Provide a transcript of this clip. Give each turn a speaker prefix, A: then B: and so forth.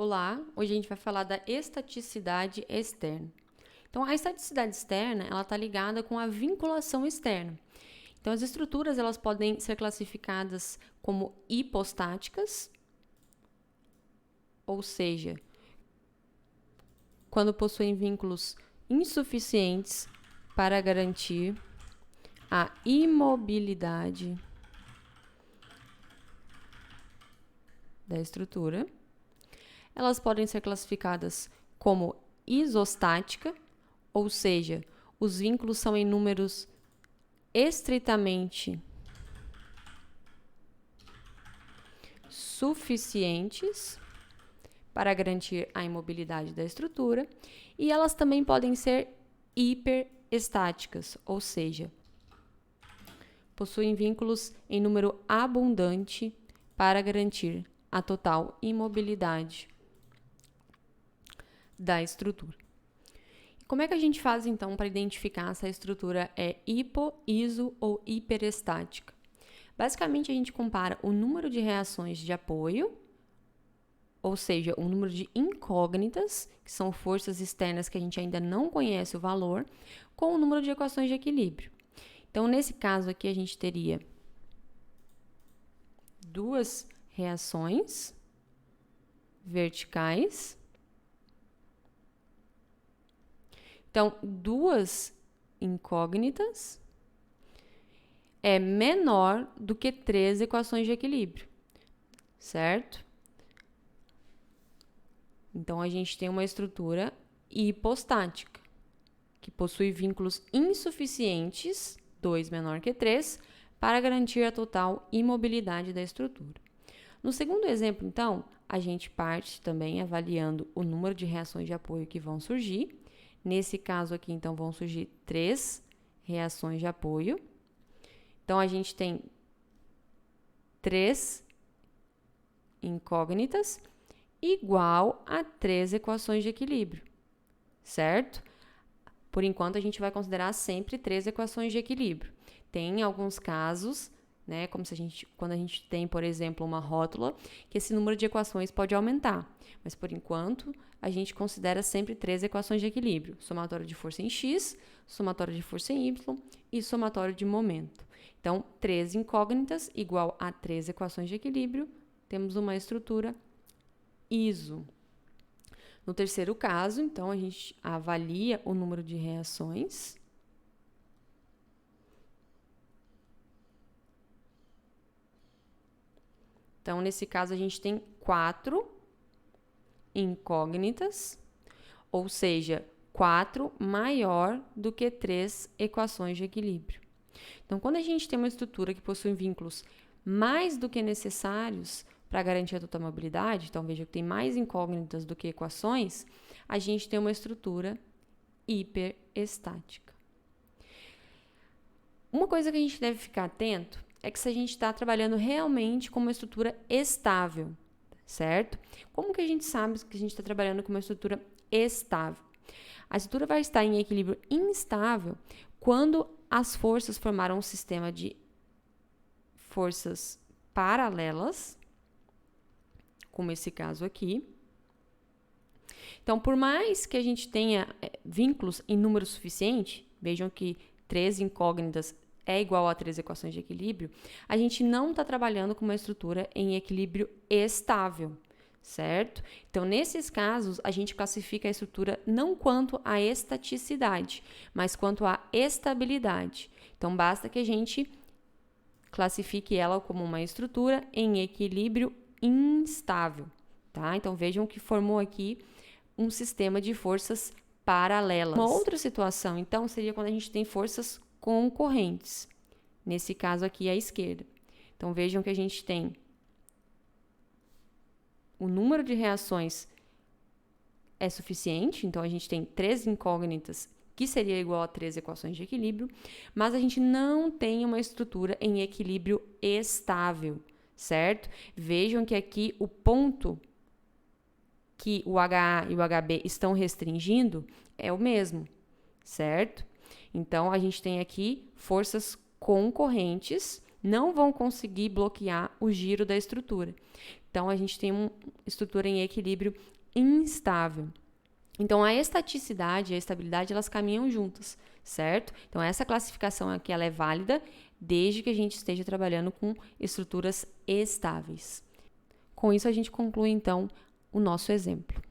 A: Olá, hoje a gente vai falar da estaticidade externa. Então, a estaticidade externa, ela está ligada com a vinculação externa. Então, as estruturas, elas podem ser classificadas como hipostáticas, ou seja, quando possuem vínculos insuficientes para garantir a imobilidade da estrutura. Elas podem ser classificadas como isostática, ou seja, os vínculos são em números estritamente suficientes para garantir a imobilidade da estrutura, e elas também podem ser hiperestáticas, ou seja, possuem vínculos em número abundante para garantir a total imobilidade da estrutura. Como é que a gente faz, então, para identificar se a estrutura é hipo, iso ou hiperestática? Basicamente, a gente compara o número de reações de apoio, ou seja, o número de incógnitas, que são forças externas que a gente ainda não conhece o valor, com o número de equações de equilíbrio. Então, nesse caso aqui, a gente teria duas reações verticais. Então, duas incógnitas é menor do que 3 equações de equilíbrio, certo? Então, a gente tem uma estrutura hipostática, que possui vínculos insuficientes, 2 menor que 3, para garantir a total imobilidade da estrutura. No segundo exemplo, então, a gente parte também avaliando o número de reações de apoio que vão surgir. Nesse caso aqui, então, vão surgir 3 reações de apoio. Então, a gente tem 3 incógnitas igual a 3 equações de equilíbrio, certo? Por enquanto, a gente vai considerar sempre 3 equações de equilíbrio. Tem alguns casos, né, como se quando a gente tem, por exemplo, uma rótula, que esse número de equações pode aumentar. Mas, por enquanto, a gente considera sempre 3 equações de equilíbrio. Somatório de força em x, somatório de força em y e somatório de momento. Então, 3 incógnitas igual a 3 equações de equilíbrio, temos uma estrutura ISO. No terceiro caso, então, a gente avalia o número de reações. Então, nesse caso, a gente tem 4 incógnitas, ou seja, 4 maior do que 3 equações de equilíbrio. Então, quando a gente tem uma estrutura que possui vínculos mais do que necessários para garantir a total mobilidade, então veja que tem mais incógnitas do que equações, a gente tem uma estrutura hiperestática. Uma coisa que a gente deve ficar atento é que se a gente está trabalhando realmente com uma estrutura estável, certo? Como que a gente sabe que a gente está trabalhando com uma estrutura estável? A estrutura vai estar em equilíbrio instável quando as forças formaram um sistema de forças paralelas, como esse caso aqui. Então, por mais que a gente tenha vínculos em número suficiente, vejam que 3 incógnitas é igual a 3 equações de equilíbrio, a gente não está trabalhando com uma estrutura em equilíbrio estável, certo? Então, nesses casos, a gente classifica a estrutura não quanto à estaticidade, mas quanto à estabilidade. Então, basta que a gente classifique ela como uma estrutura em equilíbrio instável, tá? Então, vejam que formou aqui um sistema de forças paralelas. Uma outra situação, então, seria quando a gente tem forças concorrentes. Nesse caso aqui, à esquerda. Então, vejam que a gente tem o número de reações é suficiente, então a gente tem 3 incógnitas, que seria igual a 3 equações de equilíbrio, mas a gente não tem uma estrutura em equilíbrio estável, certo? Vejam que aqui o ponto que o HA e o HB estão restringindo é o mesmo, certo? Então, a gente tem aqui forças concorrentes, não vão conseguir bloquear o giro da estrutura. Então, a gente tem uma estrutura em equilíbrio instável. Então, a estaticidade e a estabilidade, elas caminham juntas, certo? Então, essa classificação aqui, ela é válida desde que a gente esteja trabalhando com estruturas estáveis. Com isso, a gente conclui, então, o nosso exemplo.